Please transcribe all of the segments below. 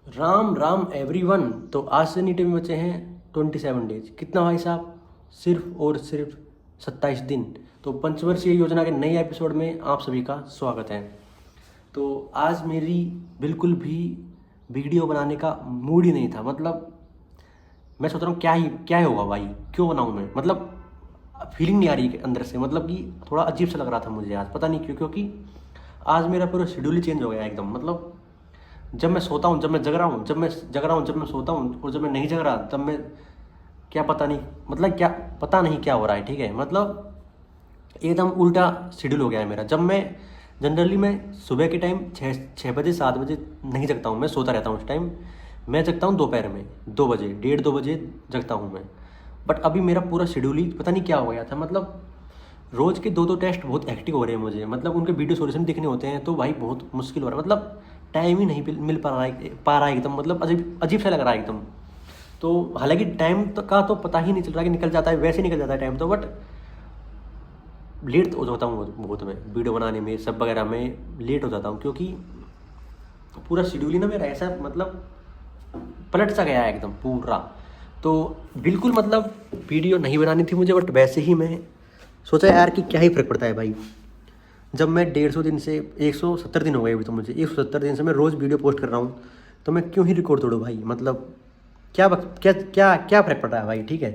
Ram Ram everyone. तो आज से नीटे में बचे हैं 27 डेज। कितना भाई साहब? सिर्फ और सिर्फ 27 दिन। तो पंचवर्षीय योजना के नए एपिसोड में आप सभी का स्वागत है। तो आज मेरी बिल्कुल भी वीडियो बनाने का मूड ही नहीं था। मतलब मैं सोच रहा हूँ क्या ही होगा भाई, क्यों बनाऊँ मैं। मतलब फीलिंग नहीं आ रही अंदर से, मतलब कि थोड़ा अजीब सा लग रहा था मुझे आज, पता नहीं क्यों। क्योंकि आज मेरा पूरा शेड्यूल ही चेंज हो गया एकदम। मतलब जब मैं सोता हूँ, जब मैं जग रहा हूँ, जब मैं जग रहा हूँ, जब मैं सोता हूँ, और जब मैं नहीं जग रहा तब मैं क्या पता नहीं, मतलब क्या पता नहीं क्या हो रहा है। ठीक है, मतलब एकदम उल्टा शेड्यूल हो गया है मेरा। जब मैं जनरली मैं सुबह के टाइम 6 बजे 7 बजे नहीं जगता हूँ, मैं सोता रहता हूँ। उस टाइम मैं जगता हूँ दोपहर में 2 बजे, 1:30 2 बजे जगता हूँ मैं। बट अभी मेरा पूरा शेड्यूल ही पता नहीं क्या हो गया था। मतलब रोज़ के दो दो टेस्ट बहुत हेक्टिक हो रहे हैं मुझे। मतलब उनके वीडियो सॉल्यूशन दिखने होते हैं तो भाई बहुत मुश्किल हो रहा है। मतलब टाइम ही नहीं मिल पा रहा है एकदम। मतलब अजीब अजीब सा लग रहा है एकदम। तो हालांकि टाइम का तो पता ही नहीं चल रहा कि निकल जाता है, वैसे निकल जाता है टाइम तो। बट लेट हो जाता हूँ बहुत मैं वीडियो बनाने में, सब वगैरह में लेट हो जाता हूँ। क्योंकि पूरा शेड्यूल ही ना मेरा ऐसा, मतलब पलट सा गया है एकदम पूरा। तो बिल्कुल मतलब वीडियो नहीं बनानी थी मुझे, बट वैसे ही मैं सोचा यार कि क्या ही फ़र्क पड़ता है भाई। जब मैं 150 दिन से 170 दिन हो गए अभी, तो मुझे 170 दिन से मैं रोज़ वीडियो पोस्ट कर रहा हूँ, तो मैं क्यों ही रिकॉर्ड तोड़ूँ भाई। मतलब क्या क्या क्या फ़र्क पड़ रहा है भाई। ठीक है,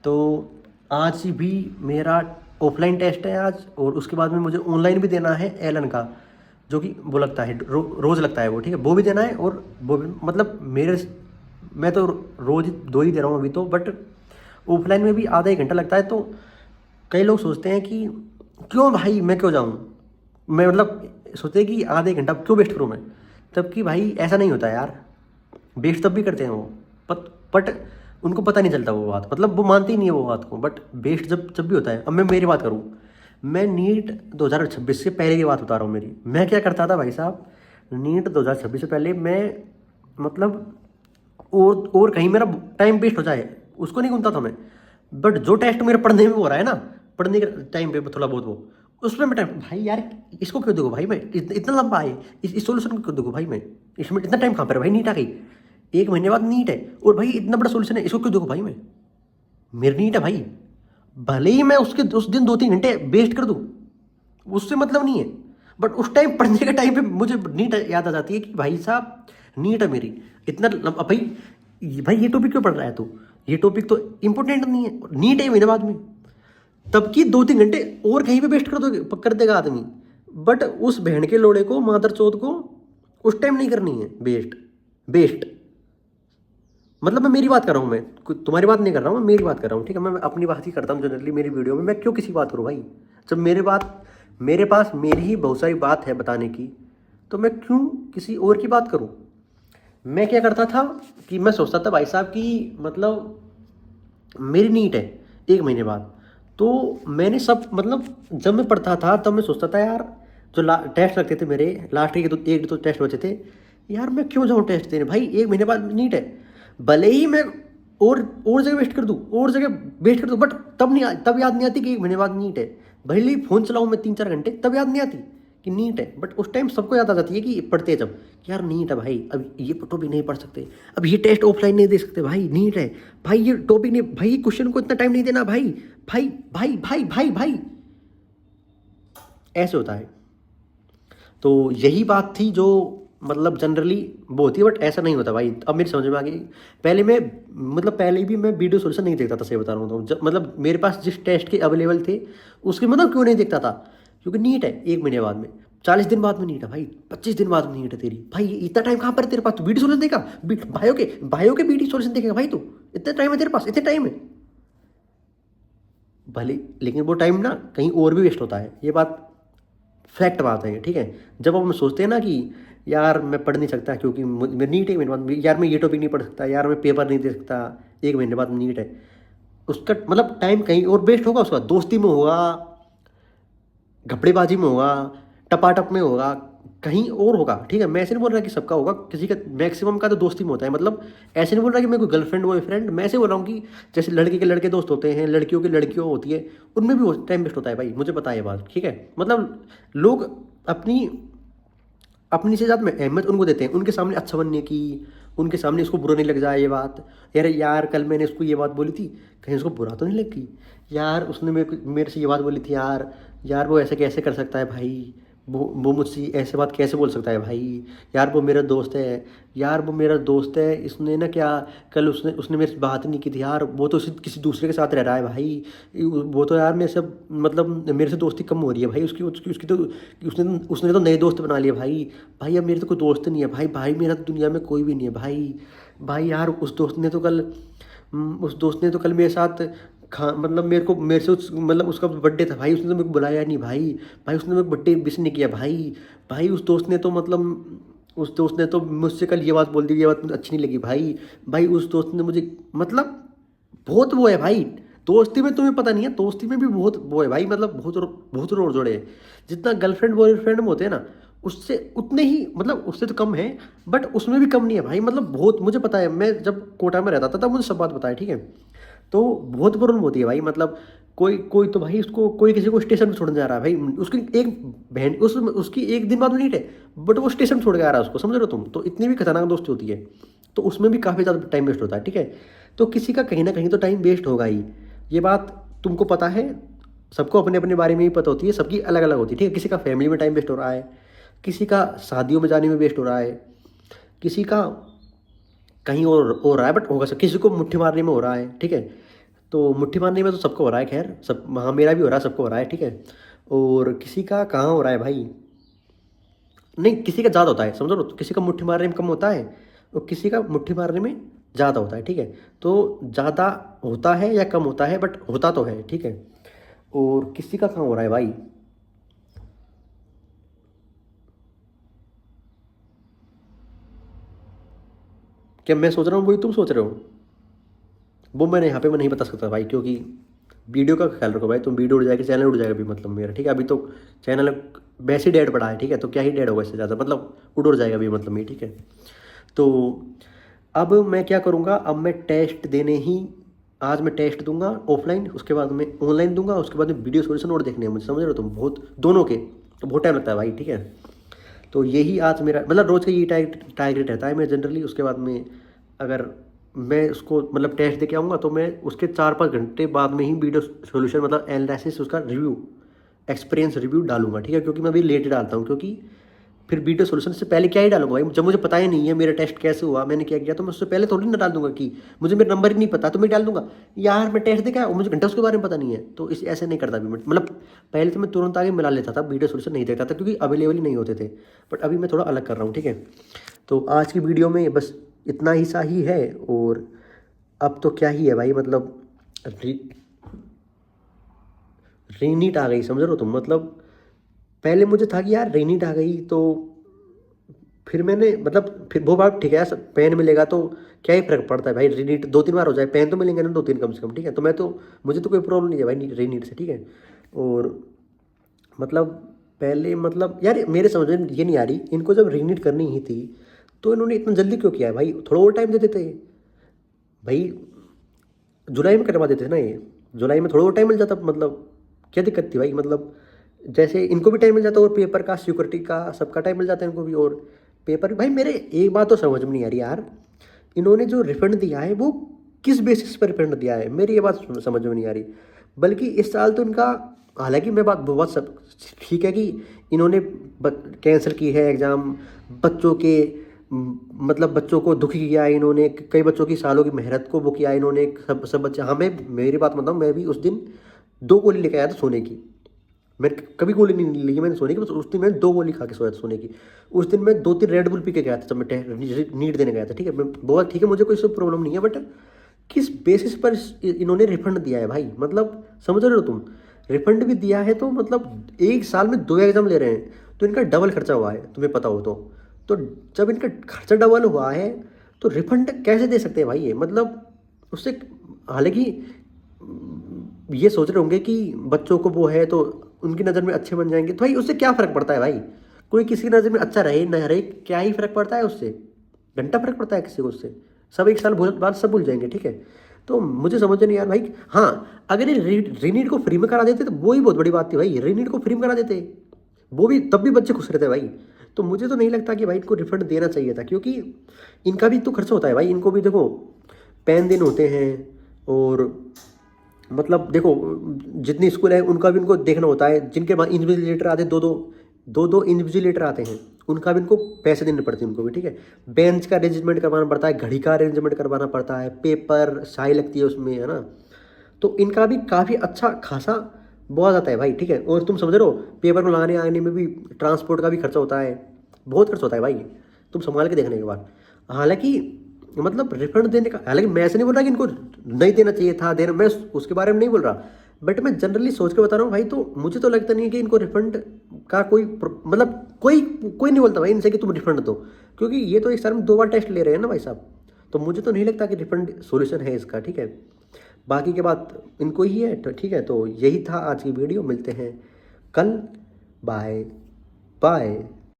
तो आज भी मेरा ऑफलाइन टेस्ट है आज, और उसके बाद में मुझे ऑनलाइन भी देना है एलन का, जो कि वो लगता है रोज़ लगता है वो। ठीक है, वो भी देना है। और वो भी मतलब मैं तो रोज़ 2 ही दे रहा हूँ अभी तो। बट ऑफलाइन में भी आधा 1 घंटा लगता है। तो कई लोग सोचते हैं कि क्यों भाई मैं क्यों जाऊँ, मैं मतलब सोचते हैं कि आधे 1 घंटा क्यों वेस्ट करूँ मैं। तब कि भाई ऐसा नहीं होता यार, वेस्ट तब भी करते हैं वो। बट उनको पता नहीं चलता वो बात, मतलब वो मानते ही नहीं है वो बात को। बट वेस्ट जब जब भी होता है। अब मैं मेरी बात करूँ, मैं नीट 2026 से पहले की बात बता रहा हूँ मेरी। मैं क्या करता था भाई साहब, नीट 2026 से पहले मैं मतलब और कहीं मेरा टाइम वेस्ट हो जाए उसको नहीं गिनता था मैं। बट जो टेस्ट मेरे पढ़ने में हो रहा है ना, पढ़ने के टाइम पे थोड़ा बहुत वो, उसमें मैं टाइम भाई यार, इसको क्यों देखो भाई मैं, इतना लंबा है, इस सोल्यूशन को क्यों देखो भाई मैं, इसमें इतना टाइम कहाँ पर है भाई। नीट आ गई, 1 महीने बाद नीट है, और भाई इतना बड़ा सोल्यूशन है, इसको क्यों देखो भाई मैं। मेरी नीट है भाई, भले ही मैं उसके उस दिन 2 3 घंटे वेस्ट कर दूँ, उससे मतलब नहीं है। बट उस टाइम पढ़ने के टाइम पे मुझे नीट याद आ जाती है कि भाई साहब नीट है मेरी। अब भाई ये टॉपिक क्यों पढ़ रहा है तू, ये टॉपिक तो इंपॉर्टेंट नहीं है, नीट है महीने बाद में। तब की 2 3 घंटे और कहीं पे वेस्ट कर देगा आदमी। बट उस बहन के लोड़े को, मादर चौथ को, उस टाइम नहीं करनी है वेस्ट। वेस्ट मतलब मैं मेरी बात कर रहा हूँ, मैं तुम्हारी बात नहीं कर रहा हूँ, मैं मेरी बात कर रहा हूँ। ठीक है, मैं अपनी बात ही करता हूँ जनरली मेरी वीडियो में। मैं क्यों किसी बात करूँ भाई, जब मेरे पास मेरी ही बहुत सारी बात है बताने की, तो मैं क्यों किसी और की बात करूँ। मैं क्या करता था कि मैं सोचता था भाई साहब कि मतलब मेरी नीट है 1 महीने बाद, तो मैंने सब मतलब जब मैं पढ़ता था तब मैं सोचता था यार, जो टेस्ट लगते थे मेरे लास्ट के, तो 1 2 टेस्ट बचे थे यार, मैं क्यों जाऊँ टेस्ट देने भाई, 1 महीने बाद नीट है। भले ही मैं और जगह वेस्ट कर दूँ, और जगह वेस्ट कर दूँ, बट तब याद नहीं आती कि 1 महीने बाद नीट है। भले ही फ़ोन चलाऊँ मैं 3 4 घंटे, तब याद नहीं आती कि नीट है। बट उस टाइम सबको याद आ जाती है कि पढ़ते हैं जब, कि यार नीट है भाई, अब ये टॉपिक नहीं पढ़ सकते, अब ये टेस्ट ऑफलाइन नहीं दे सकते भाई, नीट है भाई, ये टॉपिक नहीं भाई, क्वेश्चन को इतना टाइम नहीं देना भाई, भाई भाई भाई भाई भाई, ऐसे होता है। तो यही बात थी जो मतलब जनरली वो होती है। बट ऐसा नहीं होता भाई, अब मेरी समझ में आ गई। पहले मैं मतलब पहले भी मैं वीडियो सोल्यूशन नहीं देखता था, सही बता रहा हूँ। तो मतलब मेरे पास जिस टेस्ट के अवेलेबल थे उसके मतलब क्यों नहीं देखता था, क्योंकि नीट है 1 महीने बाद में, 40 दिन बाद में नीट है भाई, 25 दिन बाद में नीट है तेरी भाई, इतना टाइम कहाँ पर है तेरे पास, तू वीडियो सोल्यूशन देगा, भाइयों के वीडियो सोल्यूशन देखेगा भाई तू, इतना टाइम है तेरे पास, इतने टाइम है भले। लेकिन वो टाइम ना कहीं और भी वेस्ट होता है, ये बात फैक्ट बात है। ठीक है, जब हम सोचते हैं ना कि यार मैं पढ़ नहीं सकता क्योंकि मैं नीट है 1 महीने बाद, यार मैं ये टॉपिक नहीं पढ़ सकता, यार मैं पेपर नहीं दे सकता 1 महीने बाद नीट है, उसका मतलब टाइम कहीं और वेस्ट होगा, उसका दोस्ती में होगा, घपड़ेबाजी में होगा, टपाटप में होगा, कहीं और होगा। ठीक है, मैं ऐसे नहीं बोल रहा कि सबका होगा, किसी का मैक्सिमम का तो दोस्ती में होता है। मतलब ऐसे नहीं बोल रहा कि मैं कोई गर्लफ्रेंड बॉयफ्रेंड, मैं ऐसे बोल रहा हूँ कि जैसे लड़के के लड़के दोस्त होते हैं, लड़कियों की लड़कियों होती है, उनमें भी टाइम वेस्ट होता है भाई, मुझे पता है ये बात। ठीक है, मतलब लोग अपनी अपनी से ज़्यादा अहमियत उनको देते हैं, उनके सामने अच्छा बनने की, उनके सामने उसको बुरा नहीं लग जाए ये बात, यार यार कल मैंने उसको ये बात बोली थी, कहीं उसको बुरा तो नहीं लगी, यार उसने मेरे से ये बात बोली थी यार, यार वो ऐसे कैसे कर सकता है भाई, वो मुझसे ऐसे बात कैसे बोल सकता है भाई, यार वो मेरा दोस्त है, यार वो मेरा दोस्त है, इसने ना क्या, कल उसने उसने मेरे से बात नहीं की थी यार, वो तो किसी दूसरे के साथ रह रहा है भाई, वो तो यार मेरे से मतलब मेरे से दोस्ती कम हो रही है भाई, उसकी उसकी उसकी तो उसने उसने तो नए दोस्त बना लिए भाई, भाई अब मेरे तो कोई दोस्त नहीं है भाई, भाई मेरा तो दुनिया में कोई भी नहीं है भाई, भाई यार उस दोस्त ने तो कल मेरे साथ मतलब मेरे से मतलब उसका बर्थडे था भाई, उसने तो मेरे को बुलाया नहीं भाई, भाई उसने मेरे को बर्थडे विश नहीं किया भाई, भाई उस दोस्त ने तो मुझसे कल ये बात बोल दी, ये बात मुझे अच्छी नहीं लगी भाई, भाई उस दोस्त ने मुझे मतलब बहुत वो है भाई, दोस्ती में तुम्हें पता नहीं है, दोस्ती में भी बहुत वो है भाई, मतलब बहुत रोड जोड़े हैं, जितना गर्लफ्रेंड बॉयफ्रेंड में होते हैं ना, उससे उतने ही मतलब उससे तो कम है, बट उसमें भी कम नहीं है भाई, मतलब बहुत मुझे पता है, मैं जब कोटा में रहता था तब मुझे सब बात बताया, ठीक है, तो बहुत प्रॉब्लम होती है भाई, मतलब कोई कोई तो भाई उसको कोई किसी को स्टेशन पे छोड़ने जा रहा है भाई, उसकी एक बहन उसकी एक दिन बाद में नीट है, बट वो स्टेशन छोड़ के आ रहा है उसको, समझ रहे हो तुम, तो इतनी भी खतरनाक दोस्ती होती है, तो उसमें भी काफ़ी ज़्यादा टाइम वेस्ट होता है, ठीक है, तो किसी का कहीं ना कहीं तो टाइम वेस्ट होगा ही, ये बात तुमको पता है, सबको अपने अपने बारे में ही पता होती है, सबकी अलग अलग होती है, ठीक है, किसी का फैमिली में टाइम वेस्ट हो रहा है, किसी का शादियों में जाने में वेस्ट हो रहा है, किसी का कहीं और हो रहा है, बट होगा किसी को मुट्ठी मारने में हो रहा है, ठीक है, तो मुट्ठी मारने में तो सबको हो रहा है, खैर सब, हाँ मेरा भी हो रहा है, सबको हो रहा है, ठीक है, और किसी का कहाँ हो रहा है भाई, नहीं किसी का ज़्यादा होता है, समझो तो, किसी का मुट्ठी मारने में कम होता है और किसी का मुट्ठी मारने में ज़्यादा होता है, ठीक है, तो ज़्यादा होता है या कम होता है, बट होता तो है, ठीक है, और किसी का कहाँ हो रहा है भाई, क्या मैं सोच रहा हूँ वही तुम सोच रहे हो, वो मैं नहीं बता सकता भाई, क्योंकि वीडियो का ख्याल रखो भाई, तुम वीडियो उड़ जाएगी, चैनल उड़ जाएगा भी, मतलब मेरा, ठीक है, अभी तो चैनल वैसे ही डेड पड़ा है, ठीक है, तो क्या ही डेड होगा इससे ज़्यादा, मतलब उड़ जाएगा भी, मतलब ये, ठीक है, तो अब मैं क्या करूँगा, अब मैं टेस्ट देने ही, आज मैं टेस्ट दूंगा ऑफलाइन, उसके बाद मैं ऑनलाइन दूंगा, उसके बाद में वीडियो सॉल्यूशन और देखने हैं मुझे, समझ रहे हो तुम, बहुत दोनों के, तो बहुत टाइम लगता है भाई, ठीक है, तो यही आज मेरा मतलब रोज़ का यही टारगेट रहता है, मैं जनरली उसके बाद में अगर मैं उसको मतलब टेस्ट दे के आऊँगा, तो मैं उसके 4-5 घंटे बाद में ही वीडियो सॉल्यूशन मतलब एनालिसिस, उसका रिव्यू, एक्सपीरियंस रिव्यू डालूंगा, ठीक है, क्योंकि मैं अभी लेट डालता हूँ, क्योंकि फिर वीडियो सॉल्यूशन से पहले क्या ही डालूंगा भाई, जब मुझे पता ही नहीं है मेरा टेस्ट कैसे हुआ, मैंने क्या किया, तो मैं उससे पहले थोड़ी ना डाल दूंगा कि मुझे मेरा नंबर ही नहीं पता, तो मैं डाल दूंगा यार मैं टेस्ट देखा और मुझे घंटा उसके बारे में पता नहीं है, तो इस ऐसे नहीं करता भी मैं, मतलब पहले तो मैं तुरंत आगे मिला लेता था, वीडियो सॉल्यूशन नहीं देखता था क्योंकि अवेलेबल ही नहीं होते थे, बट अभी मैं थोड़ा अलग कर रहा हूँ, ठीक है, तो आज की वीडियो में बस इतना ही सा ही है, और अब तो क्या ही है भाई, मतलब रीनीट आ गई, समझ रहे हो तुम, मतलब पहले मुझे था कि यार रीनीट आ गई, तो फिर मैंने मतलब फिर वो बात ठीक है, पेन मिलेगा तो क्या ही फर्क पड़ता है भाई, रीनीट 2-3 बार हो जाए, पेन तो मिलेंगे ना 2-3 कम से कम, ठीक है, तो मैं तो मुझे तो कोई प्रॉब्लम नहीं है भाई रीनीट से, ठीक है, और मतलब पहले मतलब यार मेरे समझ में ये नहीं आ रही, इनको जब रीनीट करनी ही थी तो इन्होंने इतना जल्दी क्यों किया है भाई, थोड़ा और टाइम दे देते भाई, जुलाई में करवा देते थे ना ये, जुलाई में थोड़ा और टाइम मिल जाता, मतलब क्या दिक्कत थी भाई, मतलब जैसे इनको भी टाइम मिल जाता और पेपर का सिक्योरिटी का सबका टाइम मिल जाता है इनको भी, और पेपर भाई मेरे एक बात तो समझ में नहीं आ रही यार, इन्होंने जो रिफंड दिया है वो किस बेसिस पर रिफंड दिया है, मेरी ये बात समझ में नहीं आ रही, बल्कि इस साल तो इनका, हालांकि मैं बात बहुत सब ठीक है कि इन्होंने कैंसिल की है एग्ज़ाम, बच्चों के मतलब बच्चों को दुखी किया है इन्होंने, कई बच्चों की सालों की मेहनत को वो किया है इन्होंने, सब सब बच्चे, हाँ मैं मेरी बात बताऊँ, मैं भी उस दिन 2 गोली लेके आया था सोने की, मैंने कभी गोली नहीं ली मैंने सोने की, बस उस दिन मैं 2 गोली खा के सोया था सोने की, उस दिन मैं 2-3 रेड बुल पी के गया था जब मैं नीट देने गया था, ठीक है, मैं बहुत ठीक है, मुझे कोई सब प्रॉब्लम नहीं है, बट किस बेसिस पर इन्होंने रिफंड दिया है भाई, मतलब समझ रहे हो तुम, रिफंड भी दिया है तो मतलब एक साल में 2 एग्जाम ले रहे हैं, तो इनका डबल खर्चा हुआ है, तुम्हें पता हो तो जब इनका खर्चा डबल हुआ है तो रिफंड कैसे दे सकते हैं भाई ये, मतलब उससे, हालांकि ये सोच रहे होंगे कि बच्चों को वो है तो उनकी नज़र में अच्छे बन जाएंगे, तो भाई उससे क्या फ़र्क पड़ता है भाई, कोई किसी की नज़र में अच्छा रहे ना रहे, क्या ही फ़र्क पड़ता है उससे, घंटा फ़र्क पड़ता है किसी को उससे, सब एक साल बाद सब भूल जाएंगे, ठीक है, तो मुझे समझ नहीं यार भाई, हाँ अगर ये रीनीट को फ्री में करा देते तो वो ही बहुत बड़ी बात थी भाई, रीनीट को फ्री में करा देते वो भी, तब भी बच्चे खुश रहते भाई, तो मुझे तो नहीं लगता कि भाई इनको रिफंड देना चाहिए था, क्योंकि इनका भी तो खर्चा होता है भाई। इनको भी देखो पेन दिन होते हैं, और मतलब देखो जितनी स्कूल है उनका भी इनको देखना होता है। जिनके पास इन्विजिलेटर आते हैं, दो इन्विजिलेटर आते हैं, उनका भी इनको पैसे देने पड़ते हैं उनको भी, ठीक है। बेंच का अरेंजमेंट करवाना पड़ता है, घड़ी का अरेंजमेंट करवाना पड़ता है, पेपर स्याही लगती है उसमें, है ना। तो इनका भी काफ़ी अच्छा खासा बहुत आता है भाई, ठीक है। और तुम समझ रहे हो पेपर को लाने आने में भी ट्रांसपोर्ट का भी खर्चा होता है, बहुत खर्च होता है भाई। तुम संभाल के देखने के बाद, हालांकि मतलब रिफंड देने का, हालांकि मैं ऐसे नहीं बोल रहा कि इनको नहीं देना चाहिए था, देना, मैं उसके बारे में नहीं बोल रहा, बट मैं जनरली सोच के बता रहा हूँ भाई। तो मुझे तो लगता नहीं है कि इनको रिफंड का कोई मतलब कोई कोई नहीं बोलता भाई इनसे कि तुम रिफंड दो, क्योंकि ये तो एक साल में 2 बार टेस्ट ले रहे हैं ना भाई साहब। तो मुझे तो नहीं लगता कि रिफंड सॉल्यूशन है इसका, ठीक है। बाकी के बात इनको ही है, तो ठीक है। तो यही था आज की वीडियो, मिलते हैं कल, बाय बाय।